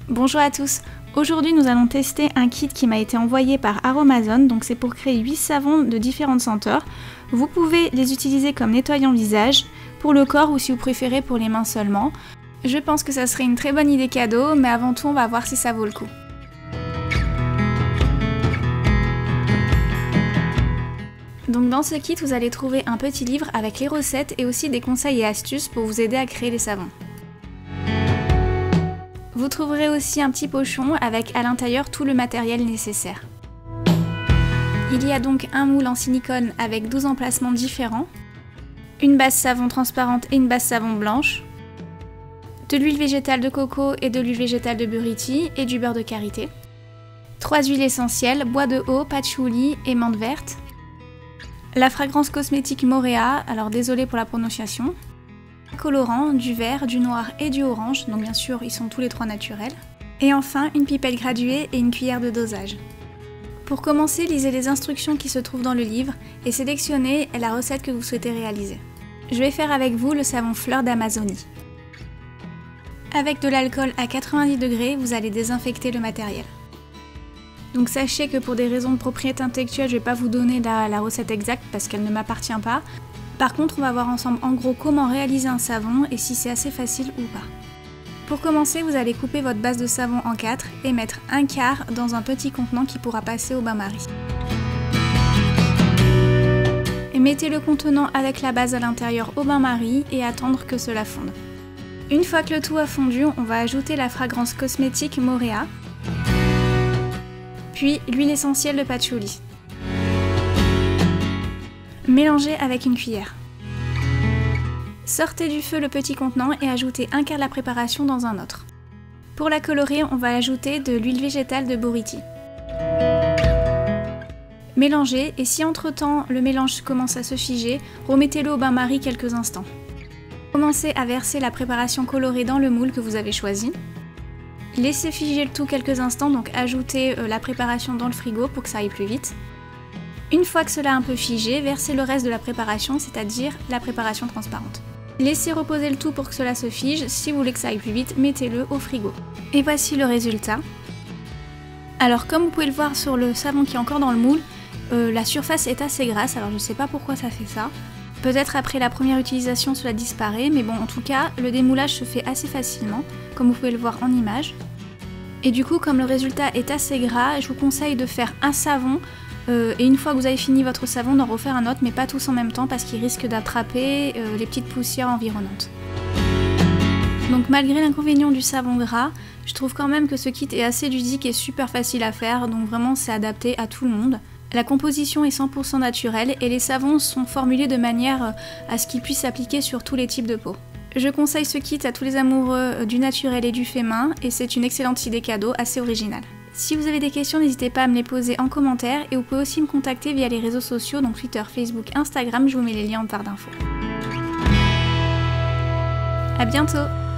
Bonjour à tous, aujourd'hui nous allons tester un kit qui m'a été envoyé par Aromazone, donc c'est pour créer 8 savons de différentes senteurs. Vous pouvez les utiliser comme nettoyant visage, pour le corps ou si vous préférez pour les mains seulement. Je pense que ça serait une très bonne idée cadeau, mais avant tout on va voir si ça vaut le coup. Donc dans ce kit vous allez trouver un petit livre avec les recettes et aussi des conseils et astuces pour vous aider à créer les savons. Vous trouverez aussi un petit pochon avec à l'intérieur tout le matériel nécessaire. Il y a donc un moule en silicone avec 12 emplacements différents, une base savon transparente et une base savon blanche, de l'huile végétale de coco et de l'huile végétale de buriti et du beurre de karité, 3 huiles essentielles, bois de haut, patchouli et menthe verte, la fragrance cosmétique Moréa, alors désolé pour la prononciation, colorant, du vert, du noir et du orange, donc bien sûr ils sont tous les trois naturels. Et enfin une pipette graduée et une cuillère de dosage. Pour commencer, lisez les instructions qui se trouvent dans le livre et sélectionnez la recette que vous souhaitez réaliser. Je vais faire avec vous le savon fleur d'Amazonie. Avec de l'alcool à 90 degrés, vous allez désinfecter le matériel. Donc sachez que pour des raisons de propriété intellectuelle, je ne vais pas vous donner la recette exacte parce qu'elle ne m'appartient pas. Par contre, on va voir ensemble en gros comment réaliser un savon et si c'est assez facile ou pas. Pour commencer, vous allez couper votre base de savon en 4 et mettre un quart dans un petit contenant qui pourra passer au bain-marie. Et mettez le contenant avec la base à l'intérieur au bain-marie et attendre que cela fonde. Une fois que le tout a fondu, on va ajouter la fragrance cosmétique Moréa, puis l'huile essentielle de patchouli. Mélangez avec une cuillère. Sortez du feu le petit contenant et ajoutez un quart de la préparation dans un autre. Pour la colorer, on va ajouter de l'huile végétale de buriti. Mélangez et si entre-temps le mélange commence à se figer, remettez-le au bain-marie quelques instants. Commencez à verser la préparation colorée dans le moule que vous avez choisi. Laissez figer le tout quelques instants, donc ajoutez la préparation dans le frigo pour que ça aille plus vite. Une fois que cela a un peu figé, versez le reste de la préparation, c'est-à-dire la préparation transparente. Laissez reposer le tout pour que cela se fige, si vous voulez que ça aille plus vite, mettez-le au frigo. Et voici le résultat. Alors comme vous pouvez le voir sur le savon qui est encore dans le moule, la surface est assez grasse, alors je ne sais pas pourquoi ça fait ça. Peut-être après la première utilisation cela disparaît, mais bon en tout cas le démoulage se fait assez facilement, comme vous pouvez le voir en image. Et du coup comme le résultat est assez gras, je vous conseille de faire un savon et une fois que vous avez fini votre savon, d'en refaire un autre, mais pas tous en même temps parce qu'ils risquent d'attraper les petites poussières environnantes. Donc malgré l'inconvénient du savon gras, je trouve quand même que ce kit est assez ludique et super facile à faire, donc vraiment c'est adapté à tout le monde. La composition est 100% naturelle et les savons sont formulés de manière à ce qu'ils puissent s'appliquer sur tous les types de peau. Je conseille ce kit à tous les amoureux du naturel et du fait main et c'est une excellente idée cadeau assez originale. Si vous avez des questions, n'hésitez pas à me les poser en commentaire et vous pouvez aussi me contacter via les réseaux sociaux, donc Twitter, Facebook, Instagram, je vous mets les liens en barre d'infos. À bientôt!